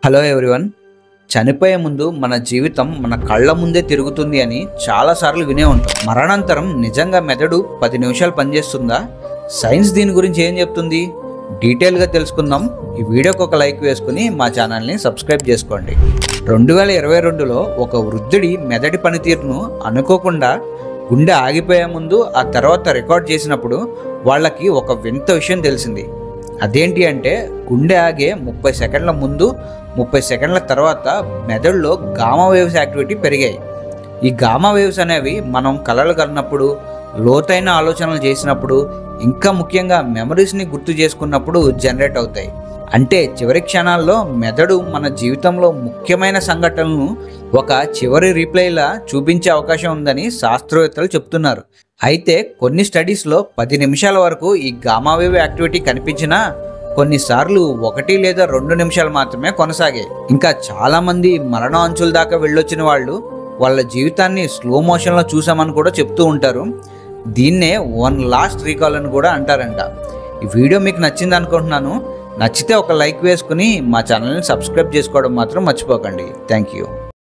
Hello everyone. చనిపోయే ముందు మన జీవితం మన కళ్ళ ముందే తిరుగుతుంది అని చాలాసార్లు వినే ఉంటాం. మరణాంతరం నిజంగా మెదడు 10 నిమిషాలు పనిచేస్తుందా? సైన్స్ దీని గురించి ఏం చెప్తుంది? డీటెయిల్గా తెలుసుకుందాం. ఈ వీడియోకి ఒక లైక్ వేసుకుని మా ఛానల్ని సబ్స్క్రైబ్ చేసుకోండి. 2022లో ఒక వృద్ధుడి మెదడి పనితీరును అనుకోకుండా గుండె ఆగిపోయే ముందు ఆ తర్వాత రికార్డ్ చేసినప్పుడు వాళ్ళకి ఒక వింత విషయం తెలిసింది. అదేంటి అంటే గుండె ఆగే 30 సెకండ్ల ముందు 30 సెకండ్ల తర్వాత మెదడులో గామా వేవ్స్ యాక్టివిటీ పెరిగాయి. ఈ గామా వేవ్స్ అనేవి మనం కలలు కన్నప్పుడు, లోతైన ఆలోచనలు చేసినప్పుడు, ఇంకా ముఖ్యంగా మెమరీస్ని గుర్తు చేసుకున్నప్పుడు జనరేట్ అవుతాయి. అంటే చివరి క్షణాల్లో మెదడు మన జీవితంలో ముఖ్యమైన సంఘటనలను ఒక చివరి రీప్లేలా చూపించే అవకాశం ఉందని శాస్త్రవేత్తలు చెప్తున్నారు. అయితే కొన్ని స్టడీస్లో 10 నిమిషాల వరకు ఈ గామా వేవ్ యాక్టివిటీ కనిపించినా కొన్నిసార్లు 1 లేదా 2 నిమిషాలు మాత్రమే కొనసాగాయి. ఇంకా చాలామంది మరణ అంచుల దాకా వెళ్ళొచ్చిన వాళ్ళు వాళ్ళ జీవితాన్ని స్లో మోషన్లో చూసామని కూడా చెప్తూ ఉంటారు. దీన్నే వన్ లాస్ట్ రీకాల్ అని కూడా అంటారంట. ఈ వీడియో మీకు నచ్చింది అనుకుంటున్నాను. నచ్చితే ఒక లైక్ వేసుకుని మా ఛానల్ని సబ్స్క్రైబ్ చేసుకోవడం మాత్రం మర్చిపోకండి. Thank you.